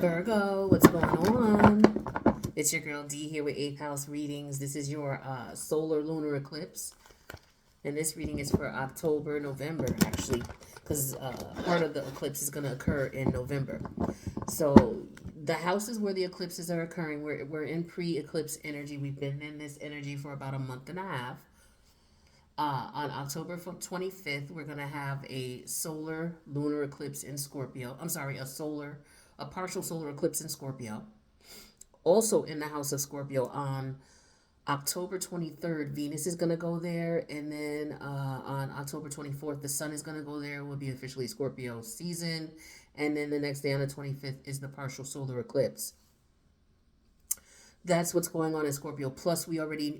Virgo, what's going on? It's your girl D here with 8th House Readings. This is your solar lunar eclipse. And this reading is for October, November, actually, because part of the eclipse is going to occur in November. So the houses where the eclipses are occurring, we're in pre-eclipse energy. We've been in this energy for about a month and a half. On October 25th, we're going to have a solar lunar eclipse in Scorpio. I'm sorry, a partial solar eclipse in Scorpio. Also in the house of Scorpio on October 23rd, Venus is going to go there. And then on October 24th, the sun is going to go there. It will be officially Scorpio season. And then the next day on the 25th is the partial solar eclipse. That's what's going on in Scorpio. Plus, we already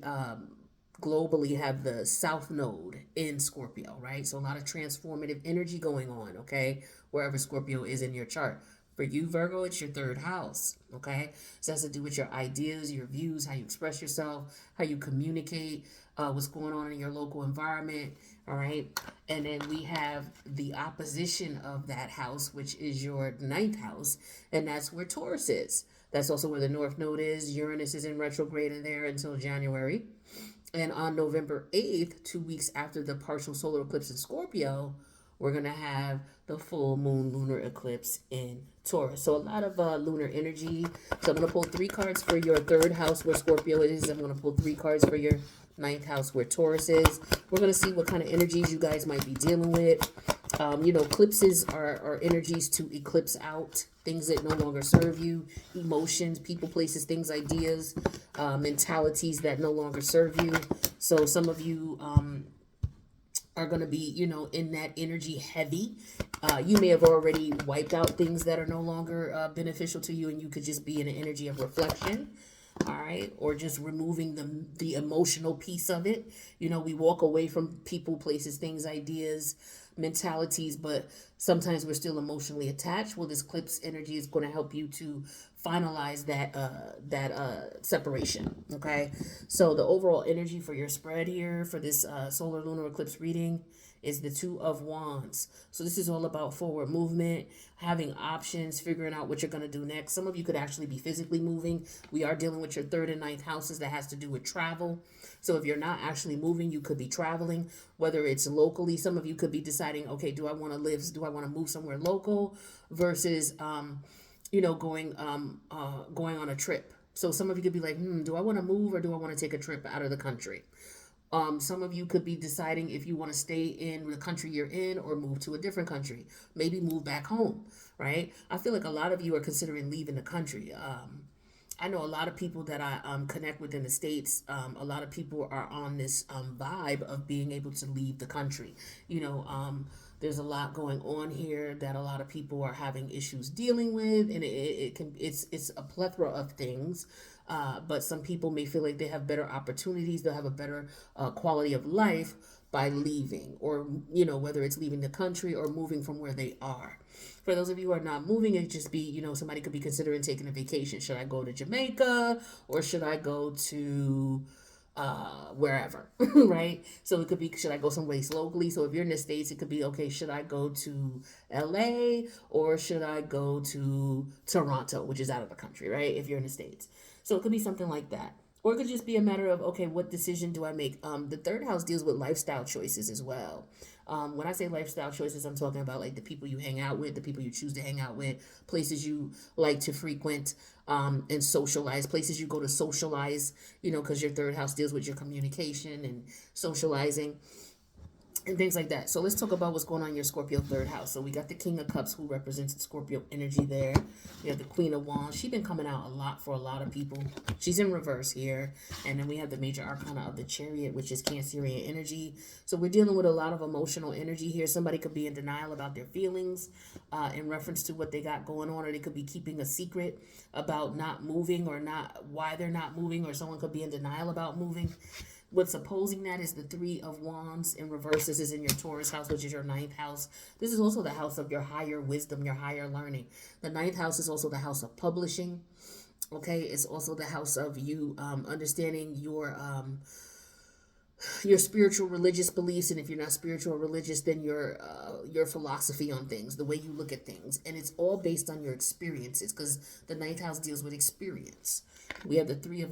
globally have the South Node in Scorpio, right? So a lot of transformative energy going on, okay? Wherever Scorpio is in your chart. For you, Virgo, it's your third house, okay? So it has to do with your ideas, your views, how you express yourself, how you communicate, what's going on in your local environment, all right? And then we have the opposition of that house, which is your ninth house, and that's where Taurus is. That's also where the North Node is. Uranus is in retrograde in there until January. And on November 8th, 2 weeks after the partial solar eclipse in Scorpio, we're going to have the full moon lunar eclipse in Taurus. So a lot of lunar energy. So I'm going to pull 3 cards for your third house where Scorpio is. I'm going to pull 3 cards for your ninth house where Taurus is. We're going to see what kind of energies you guys might be dealing with. Eclipses are energies to eclipse out things that no longer serve you, emotions, people, places, things, ideas, mentalities that no longer serve you. So some of you are going to be, in that energy heavy. You may have already wiped out things that are no longer beneficial to you, and you could just be in an energy of reflection. All right, or just removing the emotional piece of it. We walk away from people, places, things, ideas, mentalities, but sometimes we're still emotionally attached. Well, this eclipse energy is going to help you to finalize that separation. Okay, so the overall energy for your spread here for this solar lunar eclipse reading is the 2 of Wands. So this is all about forward movement, having options, figuring out what you're going to do next. Some of you could actually be physically moving. We are dealing with your third and ninth houses that has to do with travel. So if you're not actually moving, you could be traveling, whether it's locally. Some of you could be deciding, okay, do I want to move somewhere local versus, going on a trip. So some of you could be like, do I want to move or do I want to take a trip out of the country? Some of you could be deciding if you want to stay in the country you're in or move to a different country. Maybe move back home, right? I feel like a lot of you are considering leaving the country. I know a lot of people that I connect with in the States. A lot of people are on this vibe of being able to leave the country. There's a lot going on here that a lot of people are having issues dealing with, and it's a plethora of things. But some people may feel like they have better opportunities, they'll have a better quality of life by leaving, or whether it's leaving the country or moving from where they are. For those of you who are not moving, it just be, somebody could be considering taking a vacation. Should I go to Jamaica or should I go to wherever, right? So it could be, should I go someplace locally? So if you're in the States, it could be, okay, should I go to LA or should I go to Toronto, which is out of the country, right? If you're in the States. So it could be something like that. Or it could just be a matter of, okay, what decision do I make? The third house deals with lifestyle choices as well. When I say lifestyle choices, I'm talking about like the people you hang out with, the people you choose to hang out with, places you like to frequent and socialize, places you go to socialize, because your third house deals with your communication and socializing and things like that. So let's talk about what's going on in your Scorpio third house. So we got the King of Cups, who represents the Scorpio energy there. We have the Queen of Wands. She's been coming out a lot for a lot of people. She's in reverse here. And then we have the major arcana of the Chariot, which is Cancerian energy. So we're dealing with a lot of emotional energy here. Somebody could be in denial about their feelings in reference to what they got going on, or they could be keeping a secret about not moving or not why they're not moving, or someone could be in denial about moving. What's opposing that is the 3 of Wands in reverse. This is in your Taurus house, which is your ninth house. This is also the house of your higher wisdom, your higher learning. The ninth house is also the house of publishing. Okay, it's also the house of you understanding your your spiritual religious beliefs, and if you're not spiritual or religious, then your philosophy on things, the way you look at things, and it's all based on your experiences, because the ninth house deals with experience. We have the three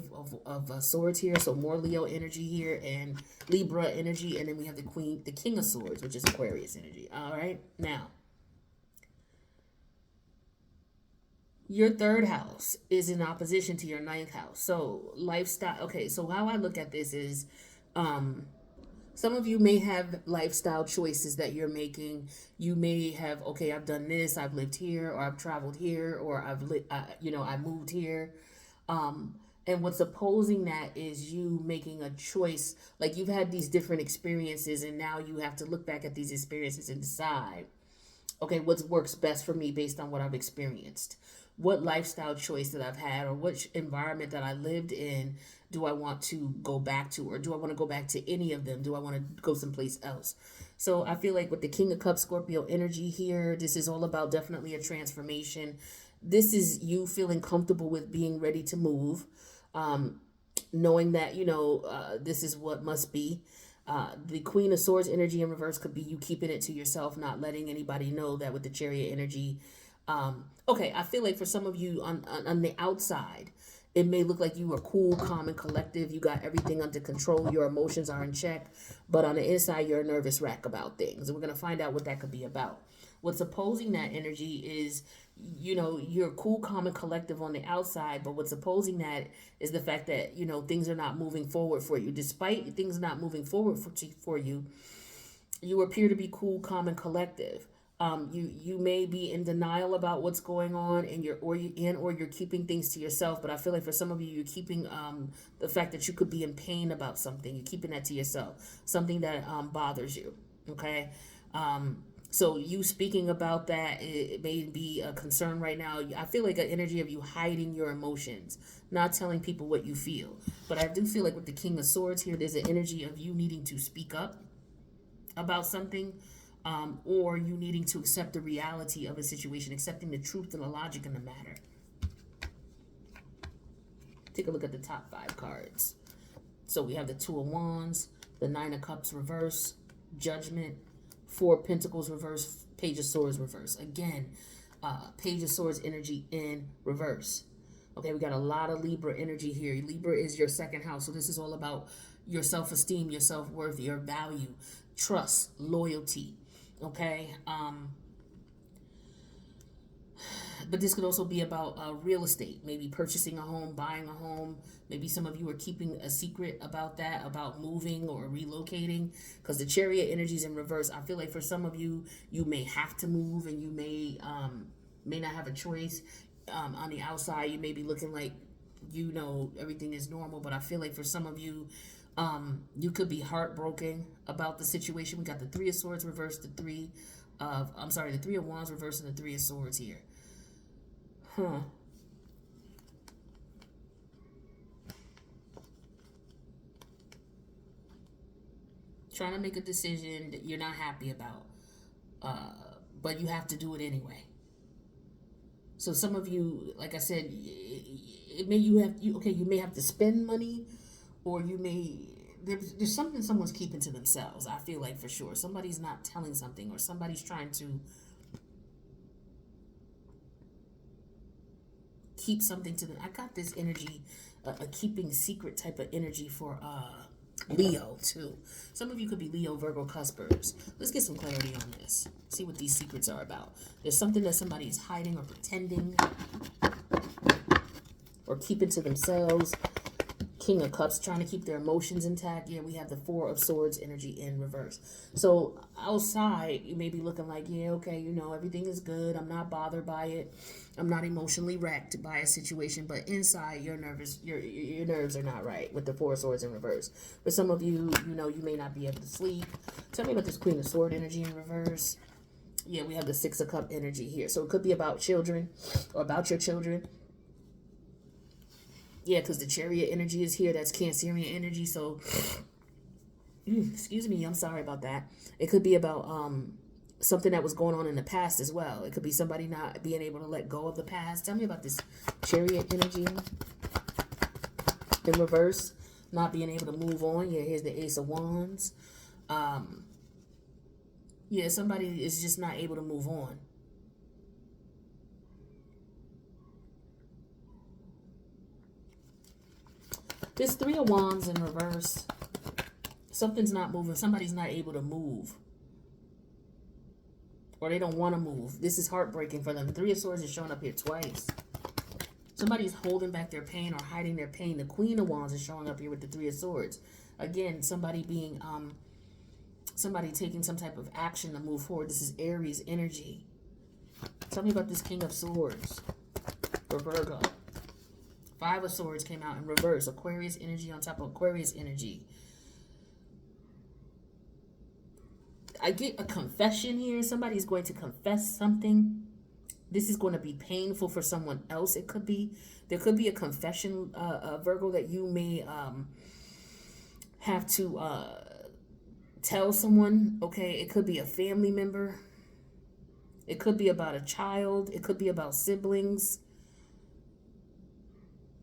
of swords here, so more Leo energy here, and Libra energy, and then we have the king of swords, which is Aquarius energy. All right, now your third house is in opposition to your ninth house. So lifestyle. Okay, so how I look at this is, some of you may have lifestyle choices that you're making. You may have, okay, I've done this, I've lived here, or I've traveled here, or I moved here. And what's opposing that is you making a choice. Like, you've had these different experiences, and now you have to look back at these experiences and decide, okay, what works best for me based on what I've experienced? What lifestyle choice that I've had, or which environment that I lived in, do I want to go back to, or do I want to go back to any of them? Do I want to go someplace else? So I feel like with the King of Cups Scorpio energy here, this is all about definitely a transformation. This is you feeling comfortable with being ready to move, knowing that, this is what must be. The Queen of Swords energy in reverse could be you keeping it to yourself, not letting anybody know that with the Chariot energy. Okay, I feel like for some of you on the outside, it may look like you are cool, calm, and collective. You got everything under control. Your emotions are in check. But on the inside, you're a nervous wreck about things. And we're going to find out what that could be about. What's opposing that energy is, you're cool, calm, and collective on the outside. But what's opposing that is the fact that, things are not moving forward for you. Despite things not moving forward for you, you appear to be cool, calm, and collective. You may be in denial about what's going on, and or you're keeping things to yourself. But I feel like for some of you, you're keeping the fact that you could be in pain about something. You're keeping that to yourself, something that bothers you. Okay, so you speaking about that, it may be a concern right now. I feel like an energy of you hiding your emotions, not telling people what you feel. But I do feel like with the King of Swords here, there's an energy of you needing to speak up about something. Or you needing to accept the reality of a situation, accepting the truth and the logic in the matter. Take a look at the top 5 cards. So we have the Two of Wands, the Nine of Cups reverse, Judgment, Four of Pentacles reverse, Page of Swords reverse. Again, Page of Swords energy in reverse. Okay, we got a lot of Libra energy here. Libra is your second house, so this is all about your self-esteem, your self-worth, your value, trust, loyalty. Okay, but this could also be about real estate, maybe purchasing a home, buying a home. Maybe some of you are keeping a secret about that, about moving or relocating, because the Chariot energy is in reverse. I feel like for some of you, you may have to move, and you may not have a choice. On the outside, you may be looking like everything is normal, but I feel like for some of you, you could be heartbroken about the situation. We got the Three of Swords reversed, the Three of Wands reversed, and the Three of Swords here. Trying to make a decision that you're not happy about, but you have to do it anyway. So some of you, like I said, you may have to spend money, or you may, there's something someone's keeping to themselves. I feel like for sure somebody's not telling something, or somebody's trying to keep something to them. I got this energy, a keeping secret type of energy for Leo too. Some of you could be Leo, Virgo, cuspers. Let's get some clarity on this. See what these secrets are about. There's something that somebody is hiding or pretending or keeping to themselves. King of Cups, trying to keep their emotions intact. Yeah, we have the Four of Swords energy in reverse. So outside, you may be looking like, yeah, okay, everything is good. I'm not bothered by it. I'm not emotionally wrecked by a situation. But inside, you're nervous. Your nerves are not right with the Four of Swords in reverse. For some of you, you may not be able to sleep. Tell me about this Queen of Sword energy in reverse. Yeah, we have the Six of Cup energy here. So it could be about children, or about your children. Yeah, because the Chariot energy is here. That's Cancerian energy. So, excuse me, I'm sorry about that. It could be about something that was going on in the past as well. It could be somebody not being able to let go of the past. Tell me about this Chariot energy in reverse. Not being able to move on. Yeah, here's the Ace of Wands. Um, yeah, somebody is just not able to move on. This Three of Wands in reverse. Something's not moving. Somebody's not able to move. Or they don't want to move. This is heartbreaking for them. Three of Swords is showing up here twice. Somebody's holding back their pain or hiding their pain. The Queen of Wands is showing up here with the Three of Swords. Again, somebody being, somebody taking some type of action to move forward. This is Aries energy. Tell me about this King of Swords for Virgo. Five of Swords came out in reverse. Aquarius energy on top of Aquarius energy. I get a confession here. Somebody's going to confess something. This is going to be painful for someone else. It could be, there could be a confession, Virgo, that you may have to tell someone. Okay, it could be a family member. It could be about a child. It could be about siblings.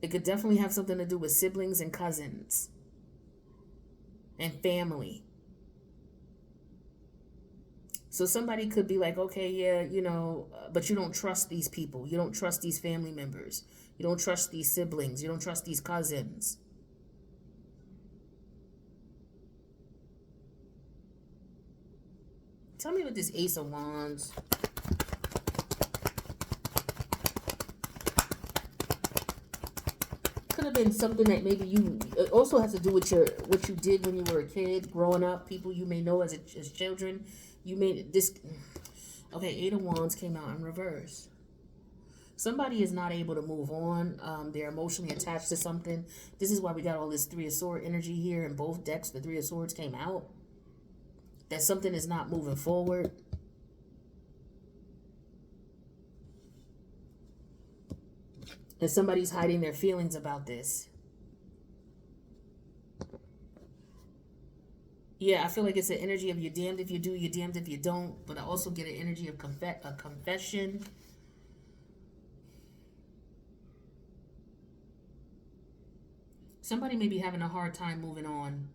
It could definitely have something to do with siblings and cousins and family. So somebody could be like, okay, yeah, you know, but you don't trust these people. You don't trust these family members. You don't trust these siblings. You don't trust these cousins. Tell me what this Ace of Wands. Could have been something that maybe you, it also has to do with what you did when you were a kid, growing up, people you may know as children. You made this. Okay, Eight of Wands came out in reverse. Somebody is not able to move on. They're emotionally attached to something. This is why we got all this Three of Swords energy here in both decks. The Three of Swords came out. That something is not moving forward. And somebody's hiding their feelings about this. Yeah, I feel like it's an energy of you're damned if you do, you're damned if you don't. But I also get an energy of a confession. Somebody may be having a hard time moving on.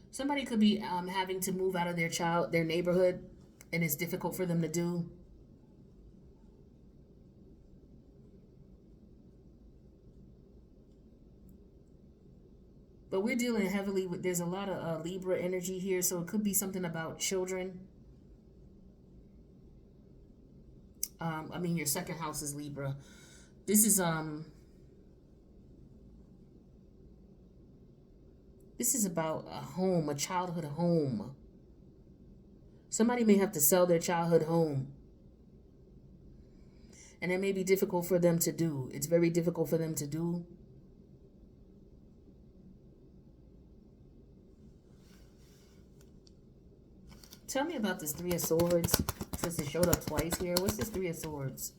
Somebody could be having to move out of their neighborhood, and it's difficult for them to do. But we're dealing heavily with, there's a lot of Libra energy here, so it could be something about children. I mean, your second house is Libra. This is about a home, a childhood home. Somebody may have to sell their childhood home. And it may be difficult for them to do. It's very difficult for them to do. Tell me about this Three of Swords. Since it showed up twice here. What's this Three of Swords?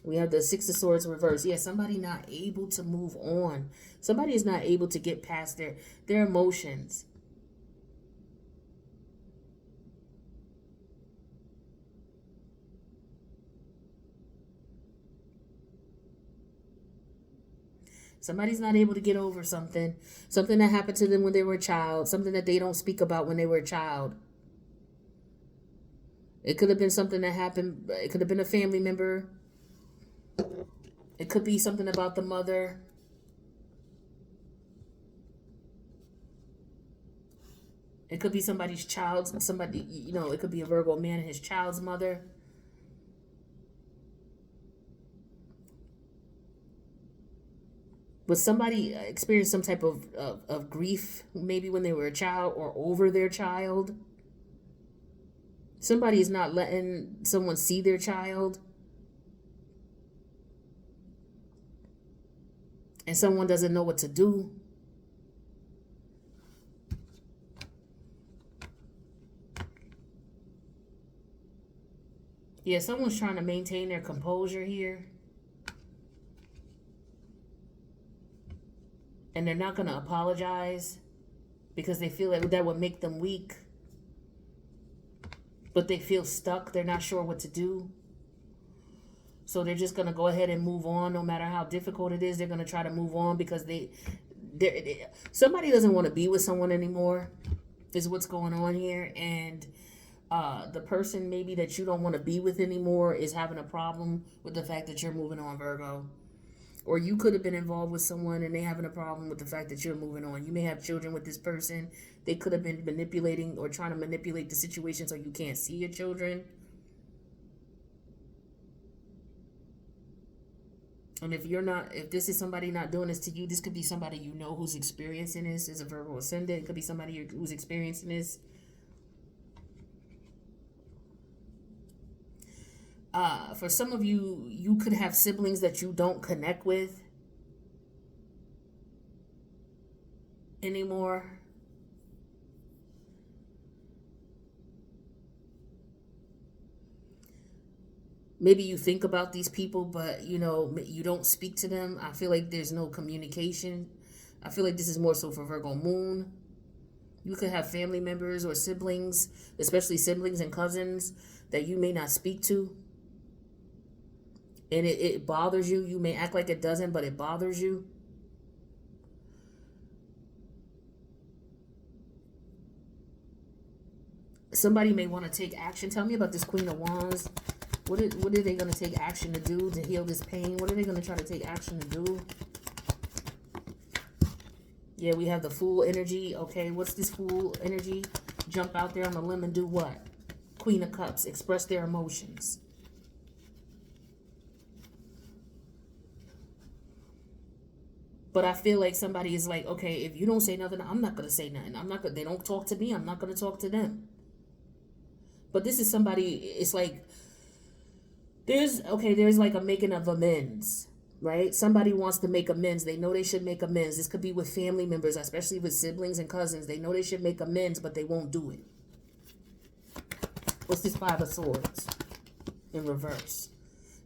We have the Six of Swords reverse. Yeah, somebody not able to move on. Somebody is not able to get past their emotions. Somebody's not able to get over something. Something that happened to them when they were a child. Something that they don't speak about when they were a child. It could have been something that happened. It could have been a family member. It could be something about the mother. It could be somebody's child. Somebody, you know, it could be a Virgo man and his child's mother. But somebody experienced some type of grief, maybe when they were a child or over their child. Somebody is not letting someone see their child. And someone doesn't know what to do. Yeah, someone's trying to maintain their composure here. And they're not going to apologize because they feel like that would make them weak. But they feel stuck. They're not sure what to do. So they're just gonna go ahead and move on, no matter how difficult it is. They're gonna try to move on because somebody doesn't want to be with someone anymore. Is what's going on here, and the person maybe that you don't want to be with anymore is having a problem with the fact that you're moving on, Virgo. Or you could have been involved with someone and they having a problem with the fact that you're moving on. You may have children with this person. They could have been manipulating or trying to manipulate the situation so you can't see your children. And if this is somebody not doing this to you, this could be somebody you know who's experiencing this. Is a Virgo ascendant. It could be somebody who's experiencing this. For some of you, you could have siblings that you don't connect with anymore. Maybe you think about these people, but you don't speak to them. I feel like there's no communication. I feel like this is more so for Virgo moon. You could have family members or siblings, especially siblings and cousins, that you may not speak to. And it bothers you. You may act like it doesn't, but it bothers you. Somebody may want to take action. Tell me about this Queen of Wands. What are they going to take action to do to heal this pain? What are they going to try to take action to do? Yeah, we have the Fool energy. Okay, what's this Fool energy? Jump out there on the limb and do what? Queen of Cups. Express their emotions. But I feel like somebody is like, okay, if you don't say nothing, I'm not going to say nothing. They don't talk to me. I'm not going to talk to them. But this is somebody, it's like, there's like a making of amends, right? Somebody wants to make amends. They know they should make amends. This could be with family members, especially with siblings and cousins. They know they should make amends, but they won't do it. What's this Five of Swords in reverse?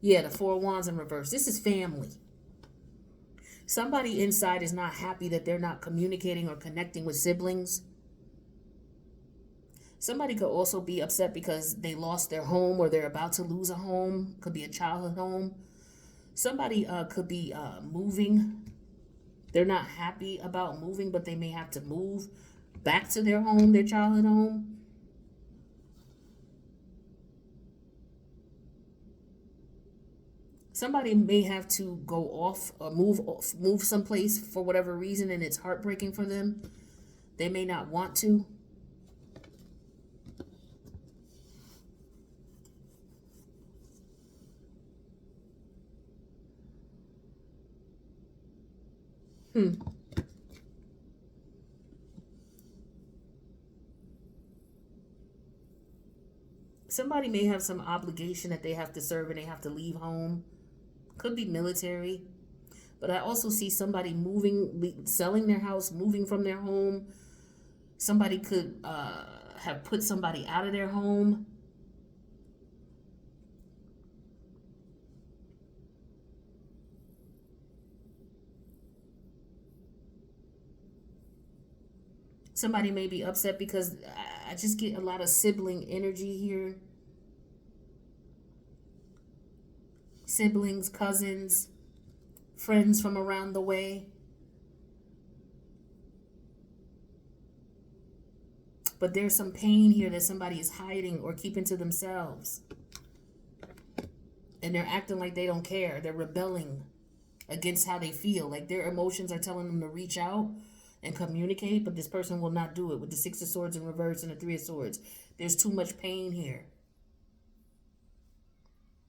Yeah, the Four of Wands in reverse. This is family. Somebody inside is not happy that they're not communicating or connecting with siblings. Somebody could also be upset because they lost their home or they're about to lose a home. Could be a childhood home. Somebody could be moving. They're not happy about moving, but they may have to move back to their home, their childhood home. Somebody may have to go off or move someplace for whatever reason, and it's heartbreaking for them. They may not want to. Somebody may have some obligation that they have to serve and they have to leave home. Could be military. But I also see somebody selling their house, moving from their home. Somebody could have put somebody out of their home. Somebody may be upset because I just get a lot of sibling energy here. Siblings, cousins, friends from around the way. But there's some pain here that somebody is hiding or keeping to themselves. And they're acting like they don't care. They're rebelling against how they feel. Like their emotions are telling them to reach out and communicate, but this person will not do it with the Six of Swords in reverse and the Three of Swords. There's too much pain here.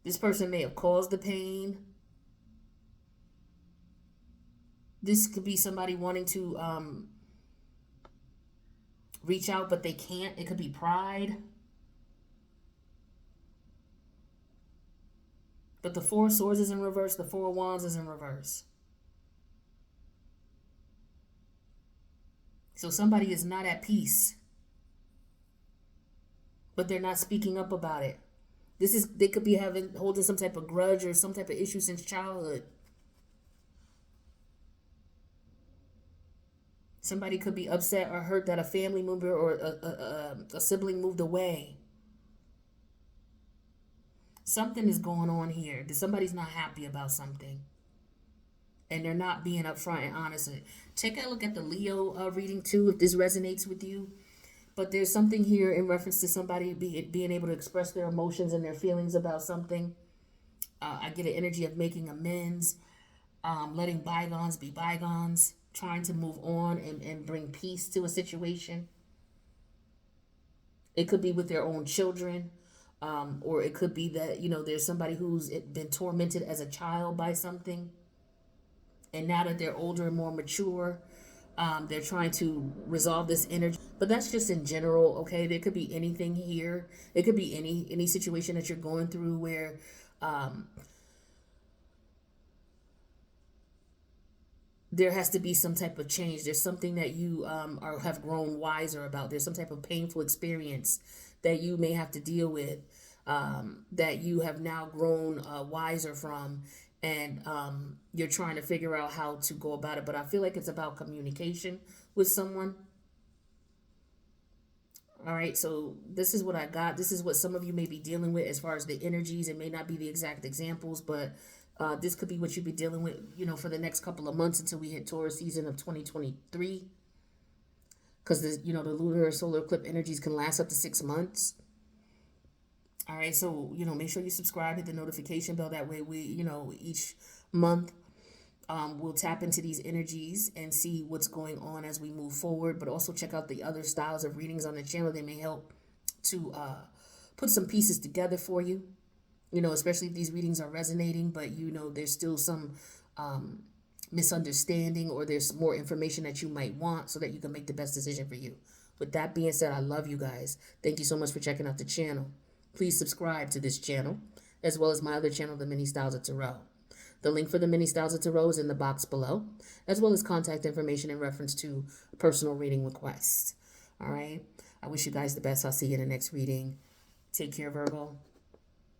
This person may have caused the pain. This could be somebody wanting to reach out, but they can't. It could be pride. But the Four of Swords is in reverse. The Four of Wands is in reverse. So somebody is not at peace, but they're not speaking up about it. They could be holding some type of grudge or some type of issue since childhood. Somebody could be upset or hurt that a family member or a sibling moved away. Something is going on here. Somebody's not happy about something, and they're not being upfront and honest. Take a look at the Leo reading too, if this resonates with you. But there's something here in reference to somebody being able to express their emotions and their feelings about something. I get an energy of making amends, letting bygones be bygones, trying to move on and bring peace to a situation. It could be with their own children, or it could be that, there's somebody who's been tormented as a child by something. And now that they're older and more mature, they're trying to resolve this energy. But that's just in general, okay? There could be anything here. It could be any situation that you're going through where there has to be some type of change. There's something that you have grown wiser about. There's some type of painful experience that you may have to deal with, that you have now grown wiser from, and you're trying to figure out how to go about it. But I feel like it's about communication with someone. All right, so this is what I got. This is what some of you may be dealing with as far as the energies. It may not be the exact examples, but this could be what you'll be dealing with, for the next couple of months until we hit Taurus season of 2023. Because the lunar or solar eclipse energies can last up to 6 months. All right, so make sure you subscribe, hit the notification bell. That way, each month we'll tap into these energies and see what's going on as we move forward. But also check out the other styles of readings on the channel. They may help to put some pieces together for you. Especially if these readings are resonating, but there's still some misunderstanding, or there's more information that you might want so that you can make the best decision for you. With that being said, I love you guys. Thank you so much for checking out the channel. Please subscribe to this channel, as well as my other channel, The Mini Styles of Tarot. The link for The Mini Styles of Tarot is in the box below, as well as contact information in reference to personal reading requests. All right? I wish you guys the best. I'll see you in the next reading. Take care, Virgo.